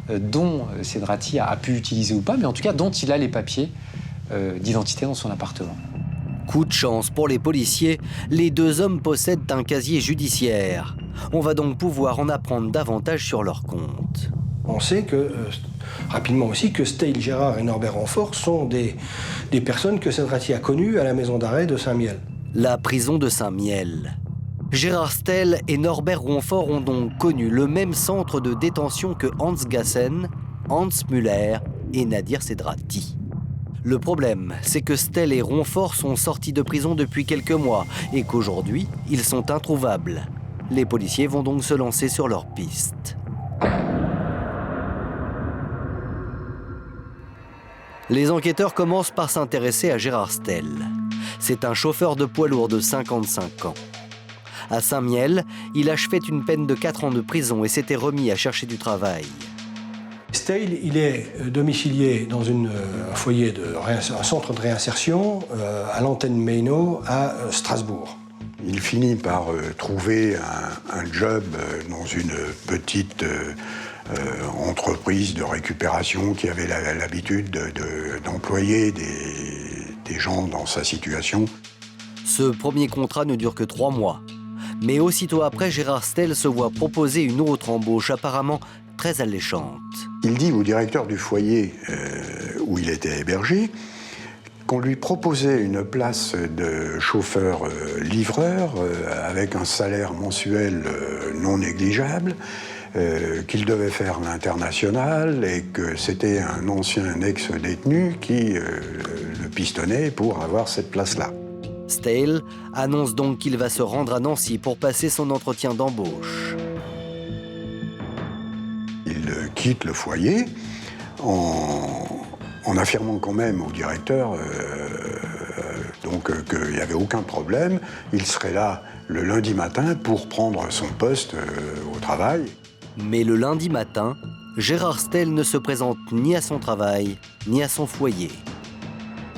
dont Sedrati a pu utiliser ou pas, mais en tout cas dont il a les papiers d'identité dans son appartement. Coup de chance pour les policiers, les 2 hommes possèdent un casier judiciaire. On va donc pouvoir en apprendre davantage sur leur compte. On sait que, rapidement aussi, que Stell Gérard et Norbert Ronfort sont des personnes que Sedrati a connues à la maison d'arrêt de Saint-Miel. La prison de Saint-Miel. Gérard Stell et Norbert Ronfort ont donc connu le même centre de détention que Hans Gassen, Hans Müller et Nadir Sedrati. Le problème, c'est que Stell et Ronfort sont sortis de prison depuis quelques mois et qu'aujourd'hui, ils sont introuvables. Les policiers vont donc se lancer sur leur piste. Les enquêteurs commencent par s'intéresser à Gérard Stell. C'est un chauffeur de poids lourd de 55 ans. À Saint-Miel, il achevait une peine de 4 ans de prison et s'était remis à chercher du travail. Stell, il est domicilié dans un centre de réinsertion à l'antenne Meyno à Strasbourg. Il finit par trouver un job dans une petite entreprise de récupération qui avait l'habitude d'employer des gens dans sa situation. Ce premier contrat ne dure que 3 mois. Mais aussitôt après, Gérard Stell se voit proposer une autre embauche apparemment très alléchante. Il dit au directeur du foyer où il était hébergé qu'on lui proposait une place de chauffeur-livreur avec un salaire mensuel non négligeable, qu'il devait faire l'international et que c'était un ancien ex-détenu qui le pistonnait pour avoir cette place-là. Stahel annonce donc qu'il va se rendre à Nancy pour passer son entretien d'embauche. Il quitte le foyer en affirmant quand même au directeur qu'il n'y avait aucun problème. Il serait là le lundi matin pour prendre son poste au travail. Mais le lundi matin, Gérard Stahel ne se présente ni à son travail, ni à son foyer.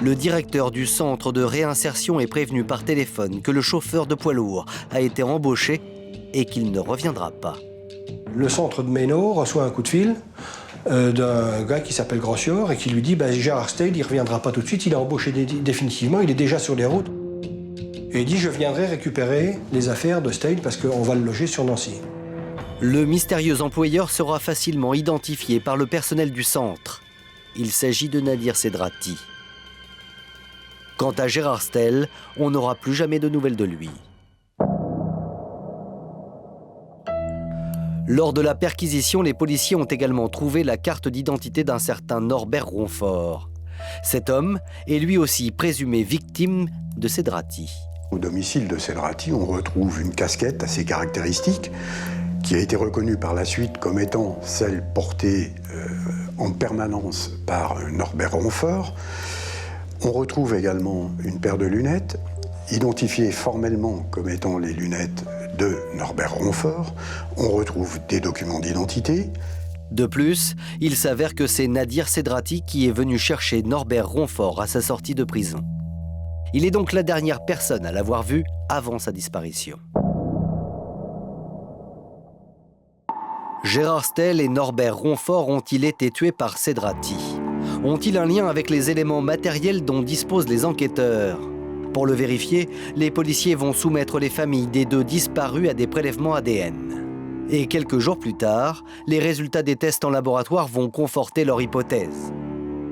Le directeur du centre de réinsertion est prévenu par téléphone que le chauffeur de poids lourd a été embauché et qu'il ne reviendra pas. Le centre de Méno reçoit un coup de fil d'un gars qui s'appelle Grossior et qui lui dit Gérard Stahel, il ne reviendra pas tout de suite, il est embauché définitivement, il est déjà sur les routes. Et il dit je viendrai récupérer les affaires de Stahel parce qu'on va le loger sur Nancy. Le mystérieux employeur sera facilement identifié par le personnel du centre. Il s'agit de Nadir Sedrati. Quant à Gérard Stahel, on n'aura plus jamais de nouvelles de lui. Lors de la perquisition, les policiers ont également trouvé la carte d'identité d'un certain Norbert Ronfort. Cet homme est lui aussi présumé victime de Sedrati. Au domicile de Sedrati, on retrouve une casquette assez caractéristique qui a été reconnue par la suite comme étant celle portée en permanence par Norbert Ronfort. On retrouve également une paire de lunettes, identifiées formellement comme étant les lunettes de Norbert Ronfort. On retrouve des documents d'identité. De plus, il s'avère que c'est Nadir Sedrati qui est venu chercher Norbert Ronfort à sa sortie de prison. Il est donc la dernière personne à l'avoir vu avant sa disparition. Gérard Stahel et Norbert Ronfort ont-ils été tués par Sedrati? Ont-ils un lien avec les éléments matériels dont disposent les enquêteurs? Pour le vérifier, les policiers vont soumettre les familles des deux disparus à des prélèvements ADN. Et quelques jours plus tard, les résultats des tests en laboratoire vont conforter leur hypothèse.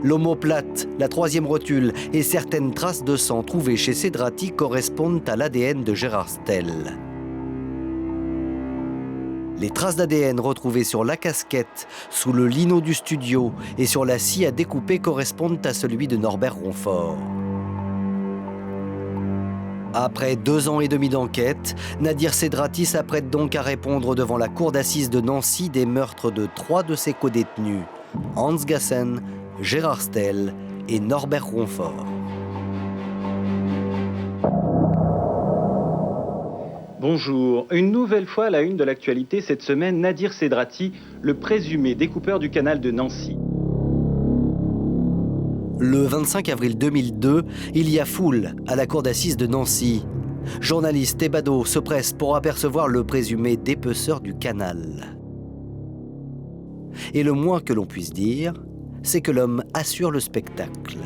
L'omoplate, la troisième rotule et certaines traces de sang trouvées chez Sedrati correspondent à l'ADN de Gérard Stahel. Les traces d'ADN retrouvées sur la casquette, sous le lino du studio et sur la scie à découper correspondent à celui de Norbert Ronfort. Après 2 ans et demi d'enquête, Nadir Sedrati s'apprête donc à répondre devant la cour d'assises de Nancy des meurtres de 3 de ses codétenus, Hans Gassen, Gérard Stahel et Norbert Ronfort. Bonjour. Une nouvelle fois à la une de l'actualité cette semaine, Nadir Sedrati, le présumé découpeur du canal de Nancy. Le 25 avril 2002, il y a foule à la cour d'assises de Nancy. Journalistes et badauds se pressent pour apercevoir le présumé dépeceur du canal. Et le moins que l'on puisse dire, c'est que l'homme assure le spectacle.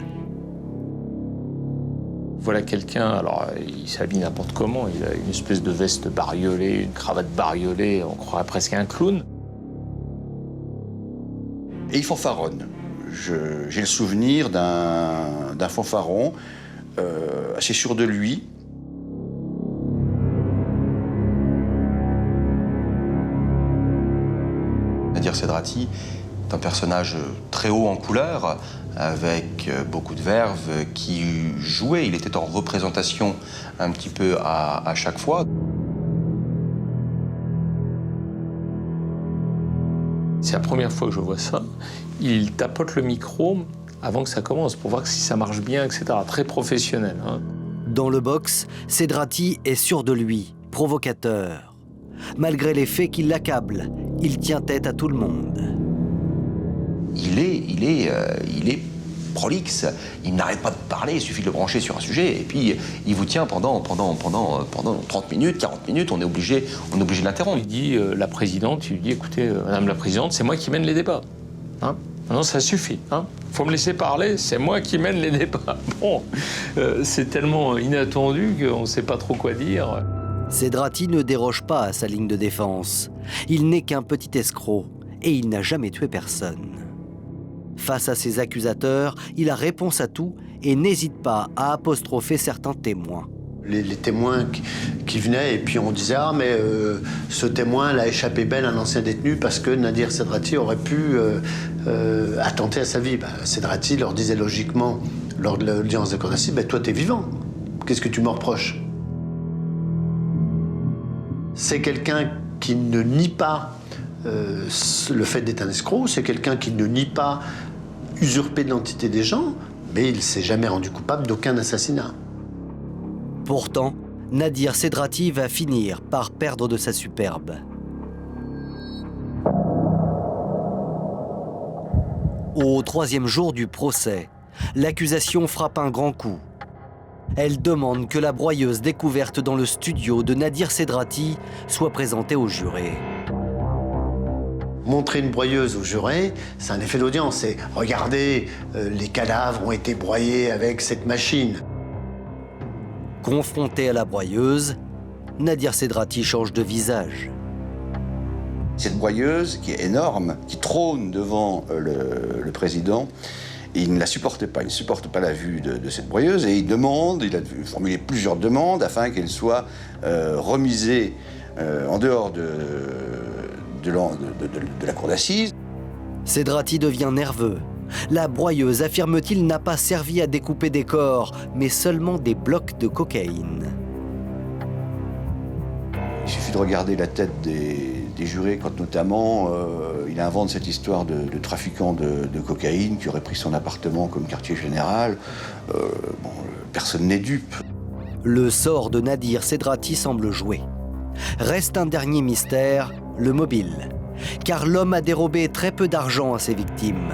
Voilà quelqu'un, alors il s'habille n'importe comment, il a une espèce de veste bariolée, une cravate bariolée, on croirait presque un clown. Et il fanfaronne. J'ai le souvenir d'un fanfaron assez sûr de lui. Nadir Sedrati est un personnage très haut en couleur, avec beaucoup de verve, qui jouait. Il était en représentation un petit peu à chaque fois. C'est la première fois que je vois ça. Il tapote le micro avant que ça commence pour voir si ça marche bien, etc. Très professionnel. Hein. Dans le box, Sedrati est sûr de lui, provocateur. Malgré les faits qui l'accablent, il tient tête à tout le monde. Il est prolixe. Il n'arrête pas de parler, il suffit de le brancher sur un sujet et puis il vous tient pendant 30 minutes, 40 minutes, on est obligé de l'interrompre. Il dit, la présidente, il lui dit, écoutez, madame la présidente, c'est moi qui mène les débats. Hein? Non, ça suffit. Hein? Faut me laisser parler, c'est moi qui mène les débats. Bon, c'est tellement inattendu qu'on ne sait pas trop quoi dire. Sedrati ne déroge pas à sa ligne de défense. Il n'est qu'un petit escroc et il n'a jamais tué personne. Face à ses accusateurs, il a réponse à tout et n'hésite pas à apostropher certains témoins. Les témoins qui venaient et puis on disait « Ah, mais ce témoin l'a échappé belle à un ancien détenu parce que Nadir Sedrati aurait pu attenter à sa vie. » Sedrati leur disait logiquement, lors de l'audience de cour d'assises, « Toi, t'es vivant. Qu'est-ce que tu me reproches? C'est quelqu'un qui ne nie pas le fait d'être un escroc, c'est quelqu'un qui ne nie pas usurper l'identité des gens, mais il ne s'est jamais rendu coupable d'aucun assassinat. Pourtant, Nadir Sedrati va finir par perdre de sa superbe. Au 3e jour du procès, l'accusation frappe un grand coup. Elle demande que la broyeuse découverte dans le studio de Nadir Sedrati soit présentée aux jurés. Montrer une broyeuse aux jurés, c'est un effet d'audience. C'est « Regardez, les cadavres ont été broyés avec cette machine ». Confrontée à la broyeuse, Nadir Sedrati change de visage. Cette broyeuse, qui est énorme, qui trône devant le président, il ne la supporte pas. Il ne supporte pas la vue de cette broyeuse et il a formulé plusieurs demandes afin qu'elle soit remisée en dehors de la cour d'assises. Sedrati devient nerveux. La broyeuse, affirme-t-il, n'a pas servi à découper des corps, mais seulement des blocs de cocaïne. Il suffit de regarder la tête des jurés quand notamment il invente cette histoire de trafiquant de cocaïne qui aurait pris son appartement comme quartier général. Personne n'est dupe. Le sort de Nadir Sedrati semble joué. Reste un dernier mystère, le mobile. Car l'homme a dérobé très peu d'argent à ses victimes.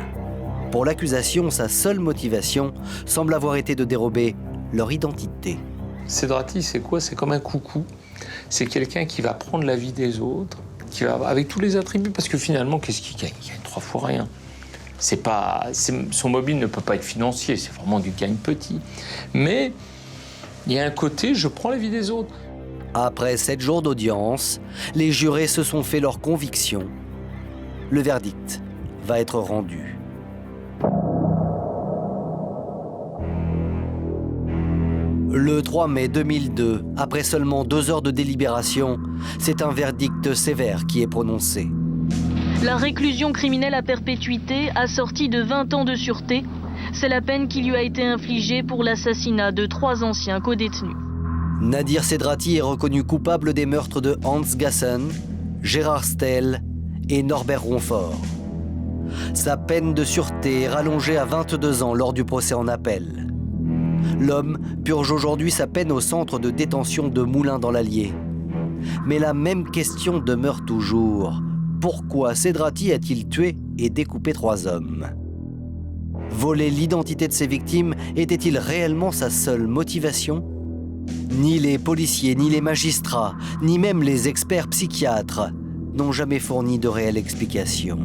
Pour l'accusation, sa seule motivation semble avoir été de dérober leur identité. Sedrati, c'est quoi? C'est comme un coucou. C'est quelqu'un qui va prendre la vie des autres, qui va avec tous les attributs, parce que finalement, qu'est-ce qu'il gagne? Il gagne 3 fois rien. Son mobile ne peut pas être financier, c'est vraiment du gagne petit. Mais il y a un côté, je prends la vie des autres. Après 7 jours d'audience, les jurés se sont fait leur conviction. Le verdict va être rendu. Le 3 mai 2002, après seulement 2 heures de délibération, c'est un verdict sévère qui est prononcé. La réclusion criminelle à perpétuité assortie de 20 ans de sûreté, c'est la peine qui lui a été infligée pour l'assassinat de 3 anciens codétenus. Nadir Sedrati est reconnu coupable des meurtres de Hans Gassen, Gérard Stell et Norbert Ronfort. Sa peine de sûreté est rallongée à 22 ans lors du procès en appel. L'homme purge aujourd'hui sa peine au centre de détention de Moulins dans l'Allier. Mais la même question demeure toujours. Pourquoi Sedrati a-t-il tué et découpé 3 hommes? Voler l'identité de ses victimes était-il réellement sa seule motivation? Ni les policiers, ni les magistrats, ni même les experts psychiatres n'ont jamais fourni de réelle explication.